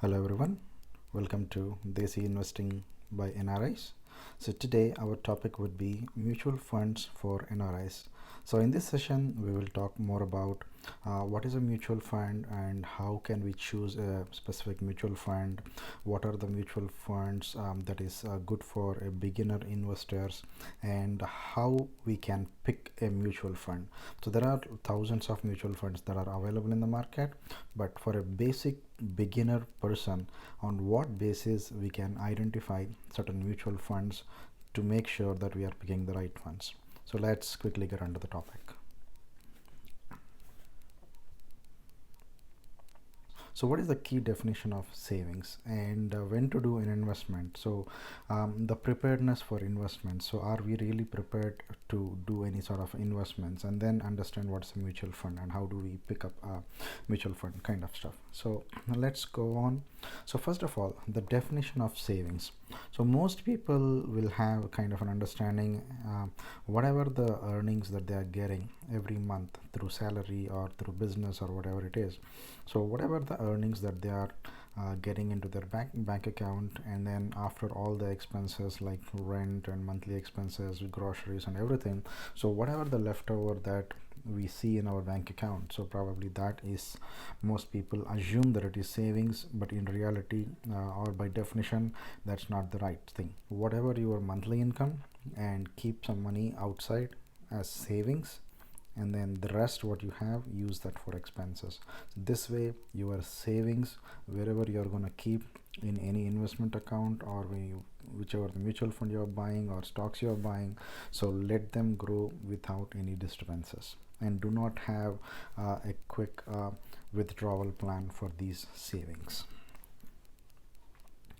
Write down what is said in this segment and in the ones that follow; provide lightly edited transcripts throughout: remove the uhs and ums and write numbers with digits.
Hello everyone, welcome to Desi Investing by NRIs. So today our topic would be mutual funds for NRIs. So in this session we will talk more about what is a mutual fund and how can we choose a specific mutual fund, what are the mutual funds that is good for a beginner investors, and how we can pick a mutual fund. So there are thousands of mutual funds that are available in the market, but for a basic beginner person, on what basis we can identify certain mutual funds to make sure that we are picking the right ones. So let's quickly get onto the topic. So what is the key definition of savings and when to do an investment? So the preparedness for investment. So are we really prepared to do any sort of investments, and then understand what's a mutual fund and how do we pick up a mutual fund kind of stuff. So let's go on. So first of all, the definition of savings. So most people will have kind of an understanding whatever the earnings that they are getting every month through salary or through business or whatever it is. So whatever the earnings that they are getting into their bank account, and then after all the expenses like rent and monthly expenses, groceries and everything, so whatever the leftover that we see in our bank account, so probably that is, most people assume that it is savings, but in reality or by definition that's not the right thing. Whatever your monthly income, and keep some money outside as savings, and then the rest what you have, use that for expenses. This way your savings, wherever you're going to keep in any investment account, or whichever the mutual fund you're buying or stocks you're buying, so let them grow without any disturbances, and do not have a quick withdrawal plan for these savings.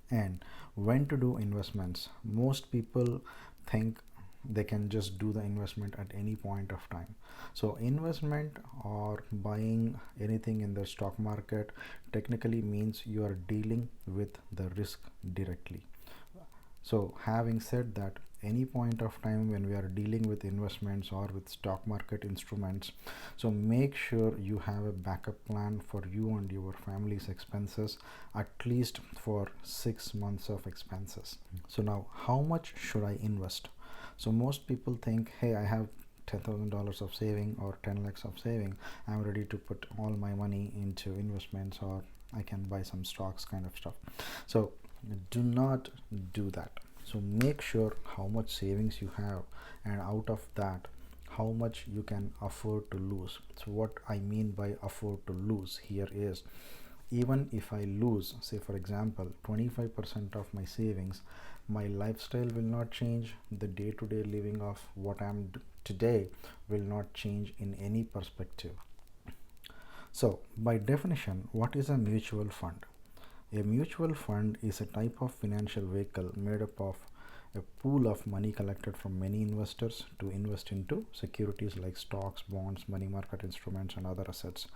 And when to do investments, most people think they can just do the investment at any point of time. So investment or buying anything in the stock market technically means you are dealing with the risk directly. So having said that, any point of time when we are dealing with investments or with stock market instruments, so make sure you have a backup plan for you and your family's expenses, at least for 6 months of expenses. So now, how much should I invest? So most people think, hey, I have $10,000 of saving or 10 lakhs of saving, I'm ready to put all my money into investments, or I can buy some stocks kind of stuff. So do not do that. So make sure how much savings you have, and out of that how much you can afford to lose. So what I mean by afford to lose here is, even if I lose, say for example, 25% of my savings, my lifestyle will not change. The day-to-day living of what I'm today will not change in any perspective. So by definition, what is a mutual fund? A mutual fund is a type of financial vehicle made up of a pool of money collected from many investors to invest into securities like stocks, bonds, money market instruments, and other assets.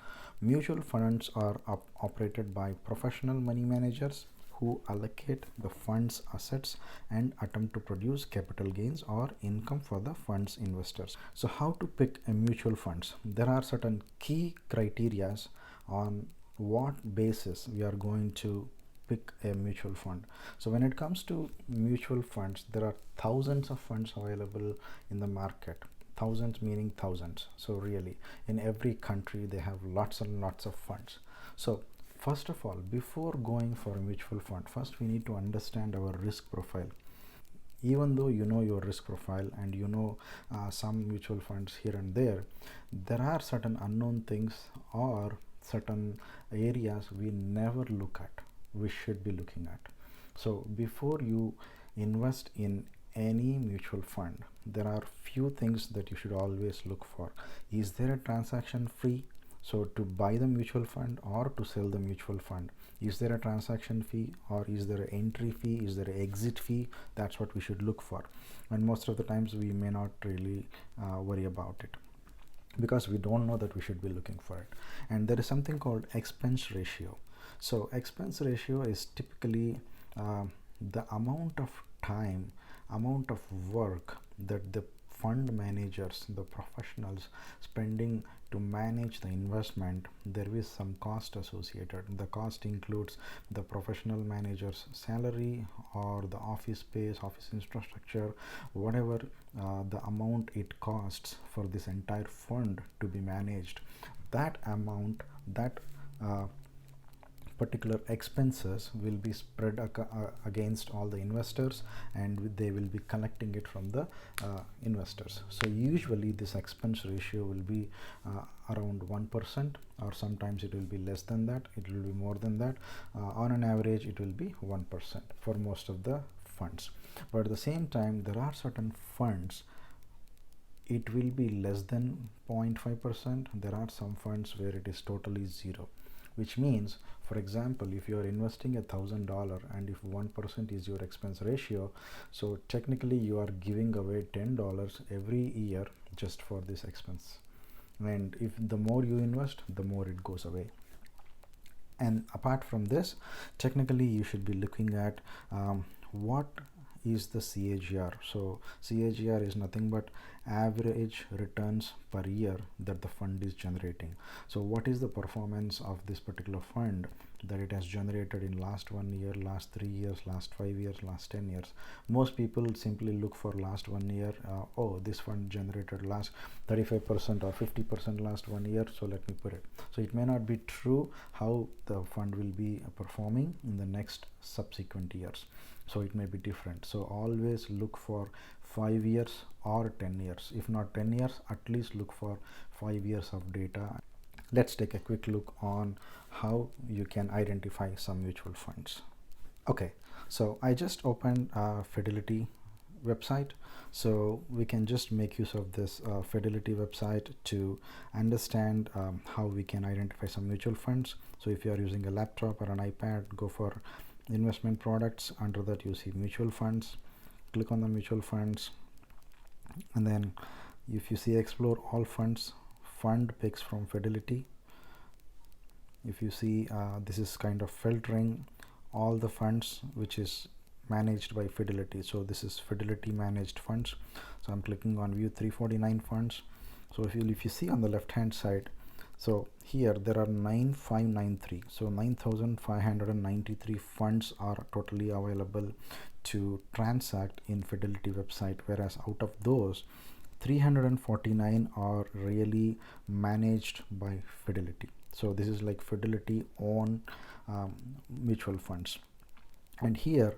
Mutual funds are operated by professional money managers who allocate the fund's assets and attempt to produce capital gains or income for the fund's investors. So how to pick a mutual funds? There are certain key criterias on what basis we are going to pick a mutual fund. So when it comes to mutual funds, there are thousands of funds available in the market. Thousands meaning thousands. So really, in every country they have lots and lots of funds. So first of all, before going for a mutual fund, first we need to understand our risk profile. Even though you know your risk profile and you know some mutual funds here and there are certain unknown things or certain areas we never look at, we should be looking at. So before you invest in any mutual fund, there are few things that you should always look for. Is there a transaction fee? So to buy the mutual fund or to sell the mutual fund, is there a transaction fee, or is there an entry fee, is there an exit fee? That's what we should look for. And most of the times we may not really worry about it, because we don't know that we should be looking for it. And there is something called expense ratio. So expense ratio is typically the amount of time, amount of work that the fund managers, the professionals spending to manage the investment, there is some cost associated. The cost includes the professional manager's salary or the office space, office infrastructure, whatever the amount it costs for this entire fund to be managed. That amount, that particular expenses will be spread against all the investors, and they will be collecting it from the investors. So usually this expense ratio will be around 1%, or sometimes it will be less than that, it will be more than that. On an average it will be 1% for most of the funds. But at the same time, there are certain funds it will be less than 0.5%. There are some funds where it is totally zero, which means, for example, if you are investing $1,000 and if 1% is your expense ratio, so technically you are giving away $10 every year just for this expense. And if the more you invest, the more it goes away. And apart from this, technically you should be looking at what is the CAGR. So CAGR is nothing but average returns per year that the fund is generating. So what is the performance of this particular fund that it has generated in last 1 year, last 3 years, last 5 years, last 10 years. Most people simply look for last 1 year. Oh, this fund generated last 35% or 50% last 1 year, so let me put it. So it may not be true how the fund will be performing in the next subsequent years. So it may be different. So always look for 5 years or 10 years. If not 10 years, at least look for 5 years of data. Let's take a quick look on how you can identify some mutual funds. Okay, so I just opened a Fidelity website, so we can just make use of this Fidelity website to understand how we can identify some mutual funds. So if you are using a laptop or an iPad, go for investment products. Under that you see mutual funds, click on the mutual funds, and then if you see explore all funds, fund picks from Fidelity. If you see this is kind of filtering all the funds which is managed by Fidelity. So this is Fidelity managed funds. So I'm clicking on view 349 funds. So if you see on the left hand side, so here there are 9593, so 9593 funds are totally available to transact in Fidelity website, whereas out of those 349 are really managed by Fidelity. So this is like Fidelity own mutual funds. And here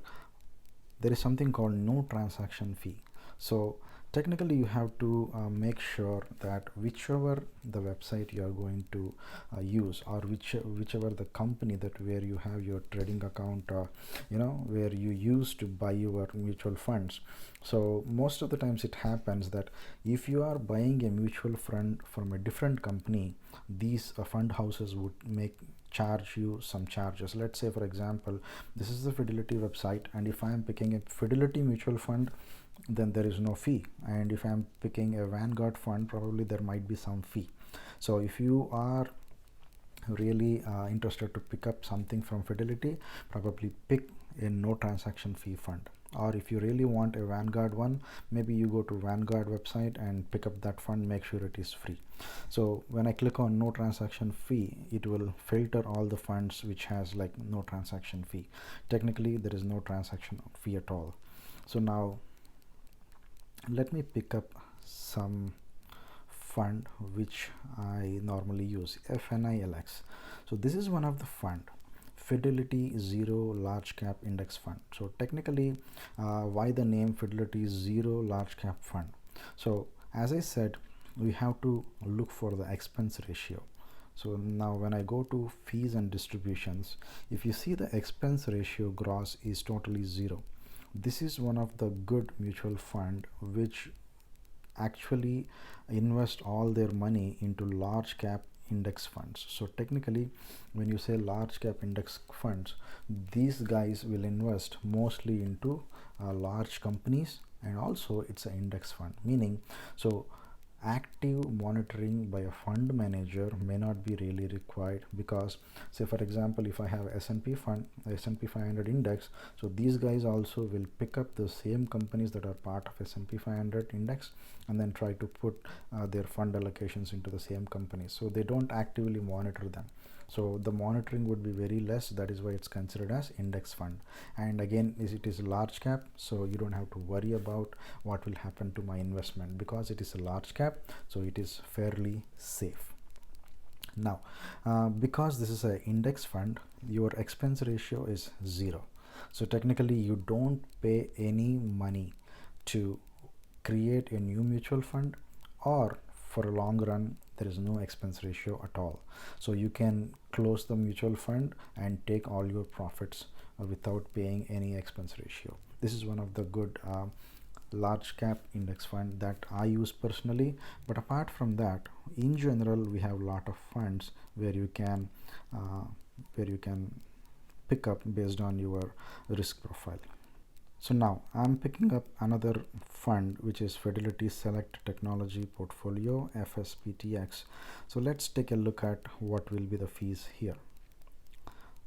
there is something called no transaction fee. So technically you have to make sure that whichever the website you are going to use, or whichever the company that where you have your trading account, where you use to buy your mutual funds. So most of the times it happens that if you are buying a mutual fund from a different company, these fund houses would charge you some charges. Let's say, for example, this is the Fidelity website, and if I am picking a Fidelity mutual fund, then there is no fee. And if I am picking a Vanguard fund, probably there might be some fee. So if you are really interested to pick up something from Fidelity, probably pick a no transaction fee fund. Or if you really want a Vanguard one, maybe you go to Vanguard website and pick up that fund, make sure it is free. So when I click on no transaction fee, it will filter all the funds which has like no transaction fee. Technically there is no transaction fee at all. So now let me pick up some fund which I normally use, FNILX. So this is one of the fund, Fidelity Zero Large Cap Index Fund. So technically why the name Fidelity Zero Large Cap Fund? So as I said, we have to look for the expense ratio. So now when I go to fees and distributions, if you see the expense ratio gross is totally zero. This is one of the good mutual fund which actually invest all their money into large cap index funds. So technically when you say large cap index funds, these guys will invest mostly into large companies, and also it's an index fund, meaning so active monitoring by a fund manager may not be really required, because say for example, if I have S&P 500 index, so these guys also will pick up the same companies that are part of S&P 500 index and then try to put their fund allocations into the same companies, so they don't actively monitor them. So the monitoring would be very less. That is why it's considered as index fund. And again, it is large cap, so you don't have to worry about what will happen to my investment, because it is a large cap, so it is fairly safe. Now, because this is an index fund, your expense ratio is 0. So technically you don't pay any money to create a new mutual fund, or for a long run there is no expense ratio at all. So you can close the mutual fund and take all your profits without paying any expense ratio. This is one of the good large cap index fund that I use personally. But apart from that, in general, we have a lot of funds where you can pick up based on your risk profile. So now I'm picking up another fund, which is Fidelity Select Technology Portfolio, FSPTX. So let's take a look at what will be the fees here.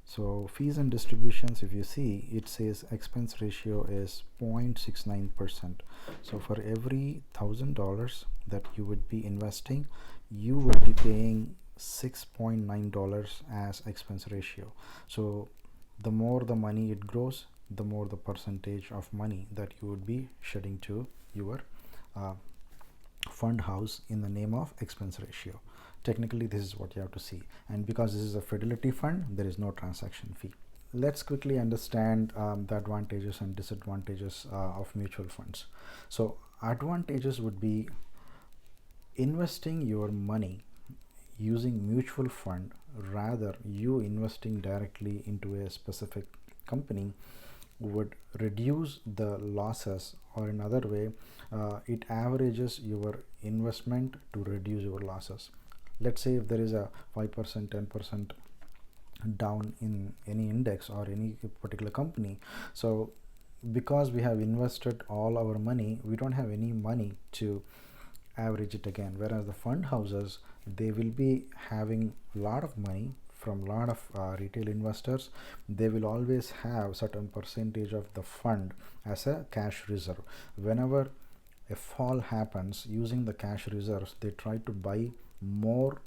So fees and distributions, if you see, it says expense ratio is 0.69%. So for every $1,000 that you would be investing, you would be paying $6.9 as expense ratio. So the more the money it grows, the more the percentage of money that you would be shedding to your fund house in the name of expense ratio. Technically, this is what you have to see. And because this is a Fidelity fund, there is no transaction fee. Let's quickly understand the advantages and disadvantages of mutual funds. So advantages would be investing your money using mutual fund, rather you investing directly into a specific company would reduce the losses, or in other way, it averages your investment to reduce your losses. Let's say if there is a 5%, 10% down in any index or any particular company, so because we have invested all our money, we don't have any money to average it again. Whereas the fund houses, they will be having a lot of money from a lot of retail investors. They will always have certain percentage of the fund as a cash reserve. Whenever a fall happens, using the cash reserves, they try to buy more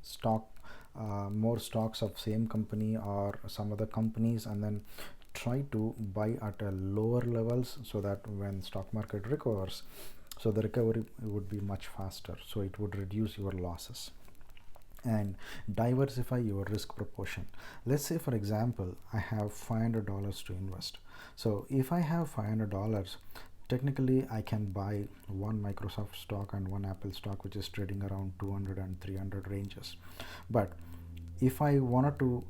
stocks of same company or some other companies, and then try to buy at a lower levels, so that when stock market recovers, so the recovery would be much faster, so it would reduce your losses and diversify your risk proportion. Let's say for example, I have $500 to invest. So if I have $500, technically I can buy one Microsoft stock and one Apple stock, which is trading around 200 and 300 ranges. But if I wanted to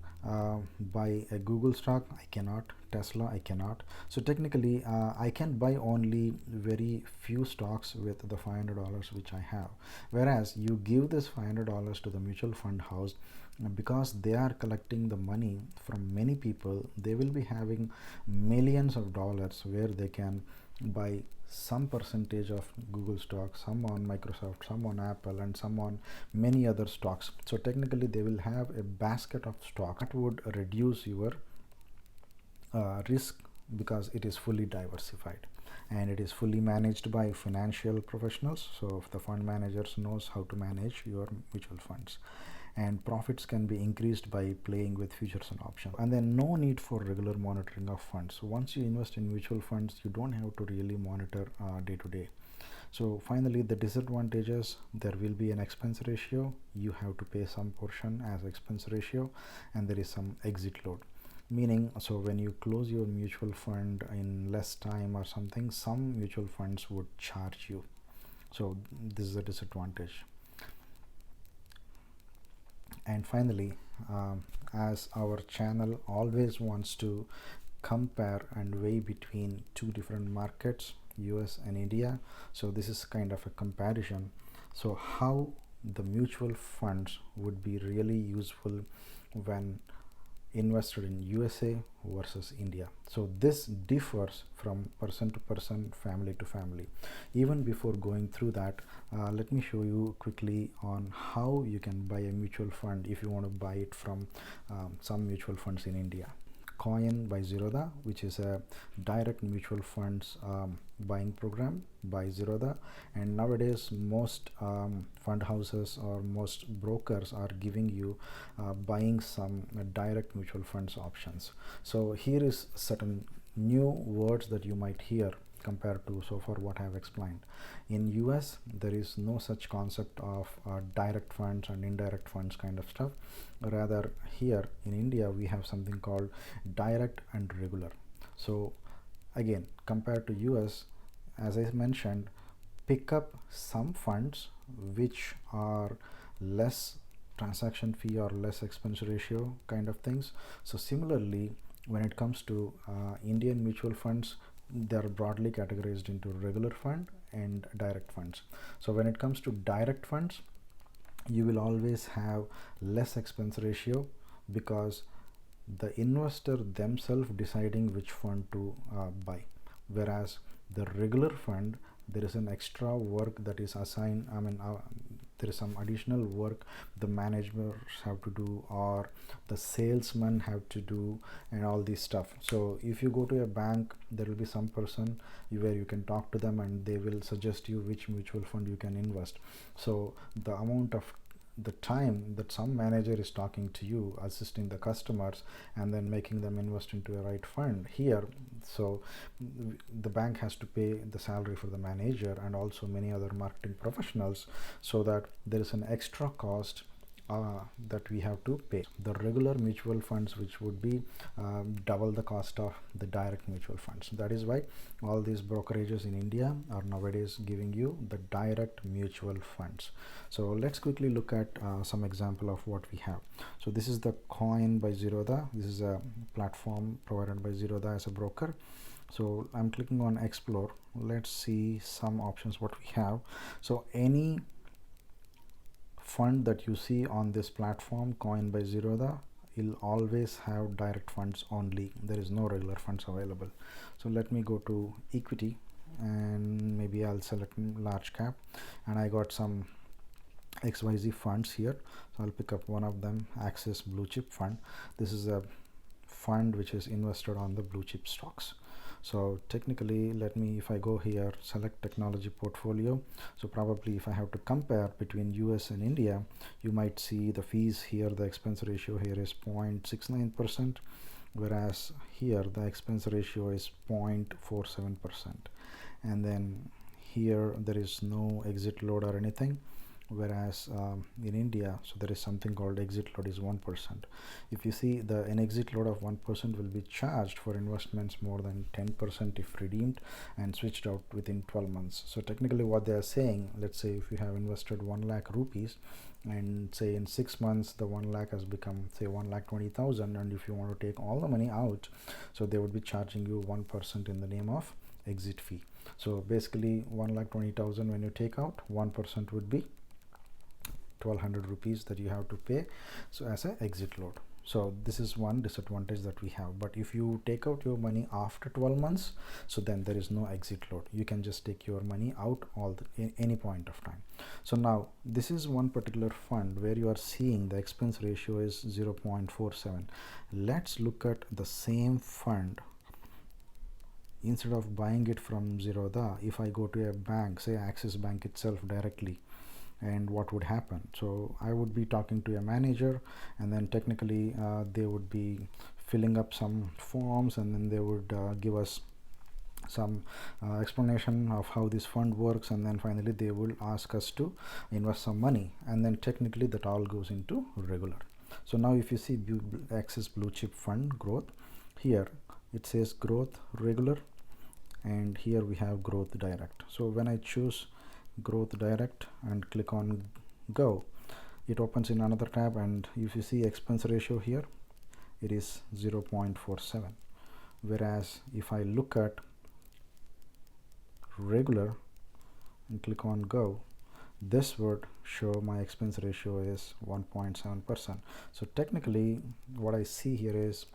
buy a Google stock, I cannot. Tesla, I cannot. So technically I can buy only very few stocks with the $500 which I have. Whereas you give this $500 to the mutual fund house, because they are collecting the money from many people, they will be having millions of dollars where they can buy some percentage of Google stock, some on Microsoft, some on Apple, and some on many other stocks. So technically they will have a basket of stock that would reduce your risk, because it is fully diversified and it is fully managed by financial professionals. So the fund managers knows how to manage your mutual funds, and profits can be increased by playing with futures and options. And then no need for regular monitoring of funds. So once you invest in mutual funds, you don't have to really monitor day to day. So finally, the disadvantages: there will be an expense ratio. You have to pay some portion as expense ratio, and there is some exit load. Meaning, so when you close your mutual fund in less time or something, some mutual funds would charge you. So this is a disadvantage. And finally, as our channel always wants to compare and weigh between two different markets, US and India, so this is kind of a comparison. So how the mutual funds would be really useful when invested in USA versus India. So this differs from person to person, family to family. Even before going through that, let me show you quickly on how you can buy a mutual fund if you want to buy it from some mutual funds in India. Coin by Zerodha, which is a direct mutual funds buying program by Zerodha, and nowadays most fund houses or most brokers are giving you buying some direct mutual funds options. So here is certain new words that you might hear compared to so far what I have explained. In US, there is no such concept of direct funds and indirect funds kind of stuff. Rather, here in India, we have something called direct and regular. So again, compared to US, as I mentioned, pick up some funds which are less transaction fee or less expense ratio kind of things. So similarly, when it comes to Indian mutual funds, they are broadly categorized into regular fund and direct funds. So when it comes to direct funds, you will always have less expense ratio because the investor themselves deciding which fund to buy, whereas the regular fund, there is an extra work that is assigned. There is some additional work the managers have to do or the salesmen have to do and all this stuff. So if you go to a bank, there will be some person where you can talk to them and they will suggest you which mutual fund you can invest. So the amount of the time that some manager is talking to you, assisting the customers and then making them invest into a right fund here, so the bank has to pay the salary for the manager and also many other marketing professionals, so that there is an extra cost that we have to pay. The regular mutual funds, which would be double the cost of the direct mutual funds. That is why all these brokerages in India are nowadays giving you the direct mutual funds. So let's quickly look at some example of what we have. So this is the Coin by Zerodha. This is a platform provided by Zerodha as a broker. So I'm clicking on explore. Let's see some options what we have. So any fund that you see on this platform, Coin by Zerodha, will always have direct funds only. There is no regular funds available. So let me go to equity and maybe I'll select large cap, and I got some XYZ funds here. So I'll pick up one of them, Access Blue Chip Fund. This is a fund which is invested on the blue chip stocks. So technically, if I go here, select technology portfolio. So probably if I have to compare between US and India, you might see the fees here, the expense ratio here is 0.69%, whereas here the expense ratio is 0.47%. And then here there is no exit load or anything, whereas in India, so there is something called exit load is 1%. If you see, an exit load of 1% will be charged for investments more than 10% if redeemed and switched out within 12 months. So technically what they are saying, let's say if you have invested 1 lakh rupees and say in 6 months the 1 lakh has become say 1,20,000, and if you want to take all the money out, so they would be charging you 1% in the name of exit fee. So basically 1,20,000, when you take out, 1% would be 1,200 rupees that you have to pay, so as an exit load. So this is one disadvantage that we have. But if you take out your money after 12 months, so then there is no exit load. You can just take your money out in any point of time. So now this is one particular fund where you are seeing the expense ratio is 0.47. Let's look at the same fund. Instead of buying it from Zerodha, if I go to a bank, say Axis Bank itself directly, and what would happen? So I would be talking to a manager, and then technically they would be filling up some forms, and then they would give us some explanation of how this fund works, and then finally they will ask us to invest some money, and then technically that all goes into regular. So now if you see Access Blue Chip Fund growth, here it says growth regular, and here we have growth direct. So when I choose growth direct and click on go, it opens in another tab, and if you see expense ratio here, it is 0.47, whereas if I look at regular and click on go, this would show my expense ratio is 1.7%. So technically what I see here is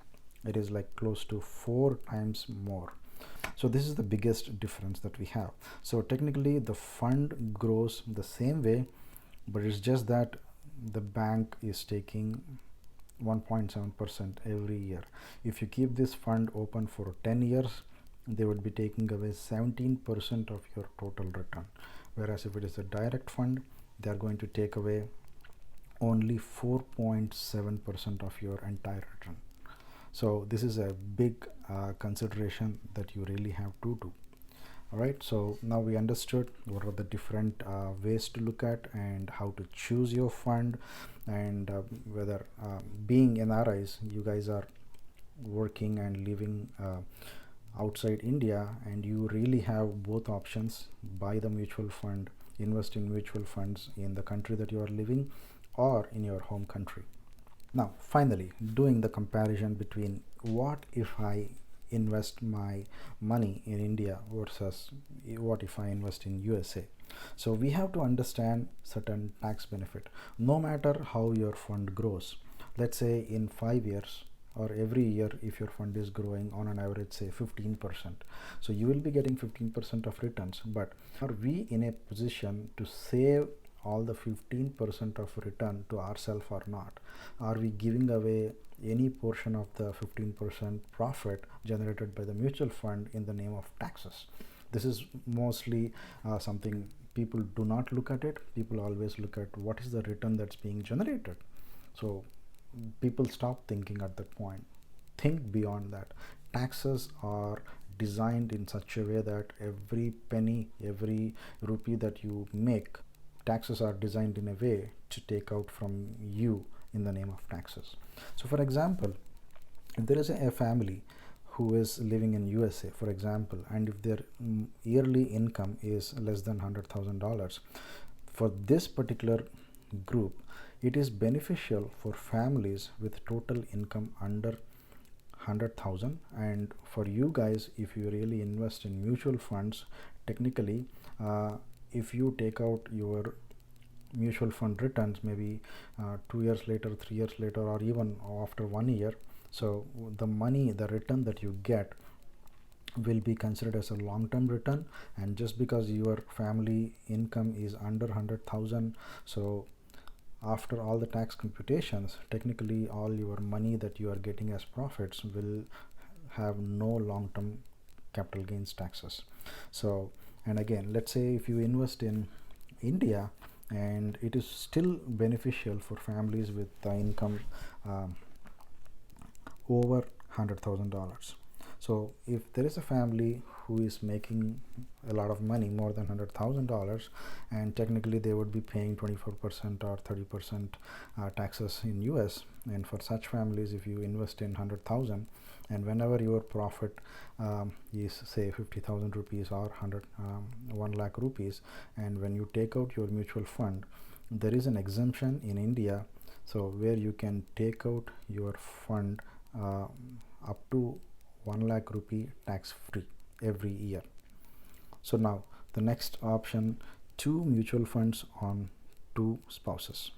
it is like close to 4 times more. So this is the biggest difference that we have. So technically the fund grows the same way, but it's just that the bank is taking 1.7% every year. If you keep this fund open for 10 years, they would be taking away 17% of your total return. Whereas if it is a direct fund, they are going to take away only 4.7% of your entire return. So this is a big consideration that you really have to do. All right, so now we understood what are the different ways to look at and how to choose your fund, and whether being NRIs, you guys are working and living outside India, and you really have both options: buy the mutual fund, invest in mutual funds in the country that you are living or in your home country. Now finally, doing the comparison between what if I invest my money in India versus what if I invest in USA. So we have to understand certain tax benefit no matter how your fund grows. Let's say in 5 years or every year, if your fund is growing on an average say 15%, so you will be getting 15% of returns. But are we in a position to save all the 15% of return to ourselves or not? Are we giving away any portion of the 15% profit generated by the mutual fund in the name of taxes? This is mostly something people do not look at it. People always look at what is the return that's being generated. So people stop thinking at that point. Think beyond that. Taxes are designed in such a way that every penny, every rupee that you make, taxes are designed in a way to take out from you in the name of taxes. So for example, if there is a family who is living in USA, for example, and if their yearly income is less than $100,000, for this particular group, it is beneficial for families with total income under 100,000. And for you guys, if you really invest in mutual funds, technically if you take out your mutual fund returns maybe 2 years later, 3 years later, or even after 1 year, so the money, the return that you get will be considered as a long-term return. And just because your family income is under 100,000, so after all the tax computations, technically all your money that you are getting as profits will have no long-term capital gains taxes. So, and again, let's say if you invest in India, and it is still beneficial for families with the income over $100,000. So if there is a family who is making a lot of money, more than $100,000, and technically they would be paying 24% or 30% taxes in US, and for such families, if you invest in 100,000, and whenever your profit is say 50,000 rupees or 1 lakh rupees, and when you take out your mutual fund, there is an exemption in India, so where you can take out your fund up to 1 lakh rupee tax free every year. So now the next option, 2 mutual funds on 2 spouses.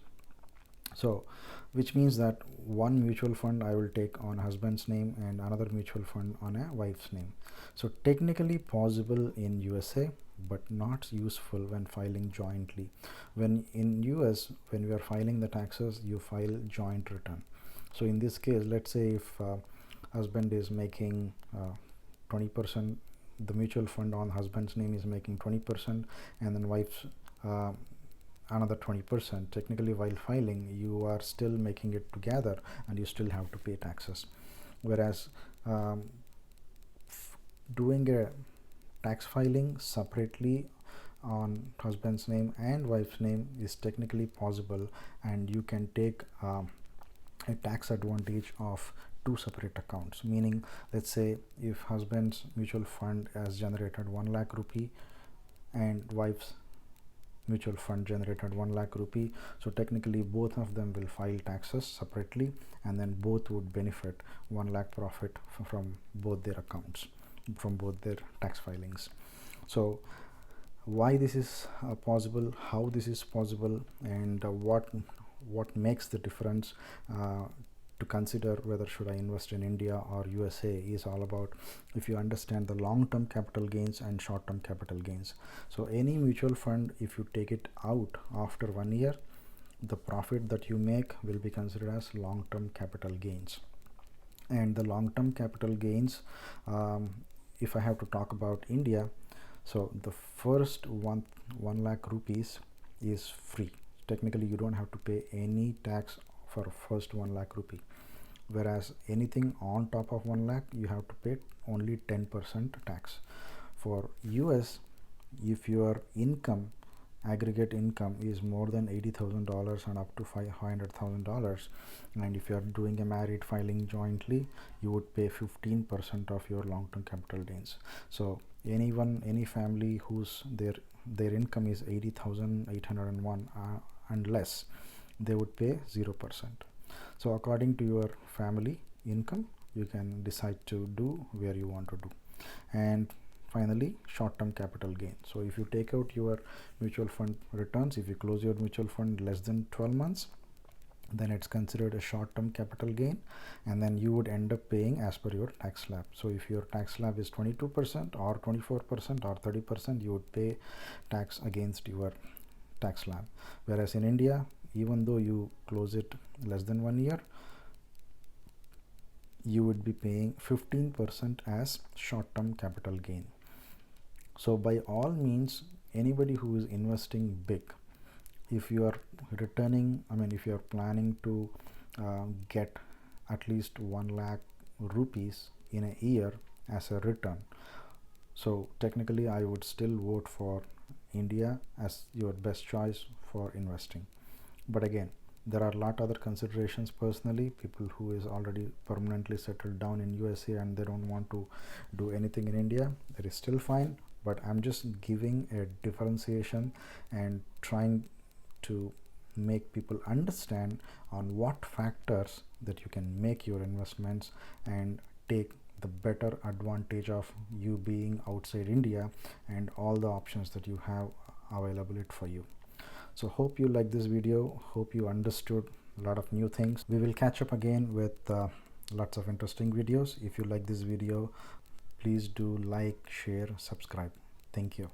So which means that one mutual fund I will take on husband's name and another mutual fund on a wife's name. So technically possible in USA, but not useful when filing jointly. When in US, when we are filing the taxes, you file joint return. So in this case, let's say if husband is making 20%, the mutual fund on husband's name is making 20%, and then wife's another 20%. Technically, while filing, you are still making it together and you still have to pay taxes. Whereas doing a tax filing separately on husband's name and wife's name is technically possible, and you can take a tax advantage of 2 separate accounts. Meaning, let's say if husband's mutual fund has generated 1 lakh rupee and wife's mutual fund generated 1 lakh rupee, so technically both of them will file taxes separately, and then both would benefit 1 lakh profit from both their accounts, from both their tax filings. So why this is possible, how this is possible, and what makes the difference to consider whether should I invest in India or USA is all about if you understand the long-term capital gains and short-term capital gains. So any mutual fund, if you take it out after 1 year, the profit that you make will be considered as long-term capital gains. And the long-term capital gains, if I have to talk about India, so the first 1 lakh rupees is free. Technically you don't have to pay any tax for first 1 lakh rupee, whereas anything on top of 1 lakh you have to pay only 10% tax. For US, if your income, aggregate income, is more than $80,000 and up to $500,000, and if you are doing a married filing jointly, you would pay 15% of your long-term capital gains. So any family whose their income is 80,801 and less, they would pay 0%. So according to your family income, you can decide to do where you want to do. And finally, short-term capital gain. So if you take out your mutual fund returns, if you close your mutual fund less than 12 months, then it's considered a short-term capital gain, and then you would end up paying as per your tax slab. So if your tax slab is 22% or 24% or 30%, you would pay tax against your tax slab. Whereas in India, even though you close it less than 1 year, you would be paying 15% as short-term capital gain. So by all means, anybody who is investing big, if you are returning, if you are planning to get at least 1 lakh rupees in a year as a return, so technically I would still vote for India as your best choice for investing. But again, there are a lot other considerations. Personally, people who is already permanently settled down in USA and they don't want to do anything in India, that is still fine, but I'm just giving a differentiation and trying to make people understand on what factors that you can make your investments and take the better advantage of you being outside India and all the options that you have available it for you. So hope you like this video, hope you understood a lot of new things. We will catch up again with lots of interesting videos. If you like this video, please do like, share, subscribe. Thank you.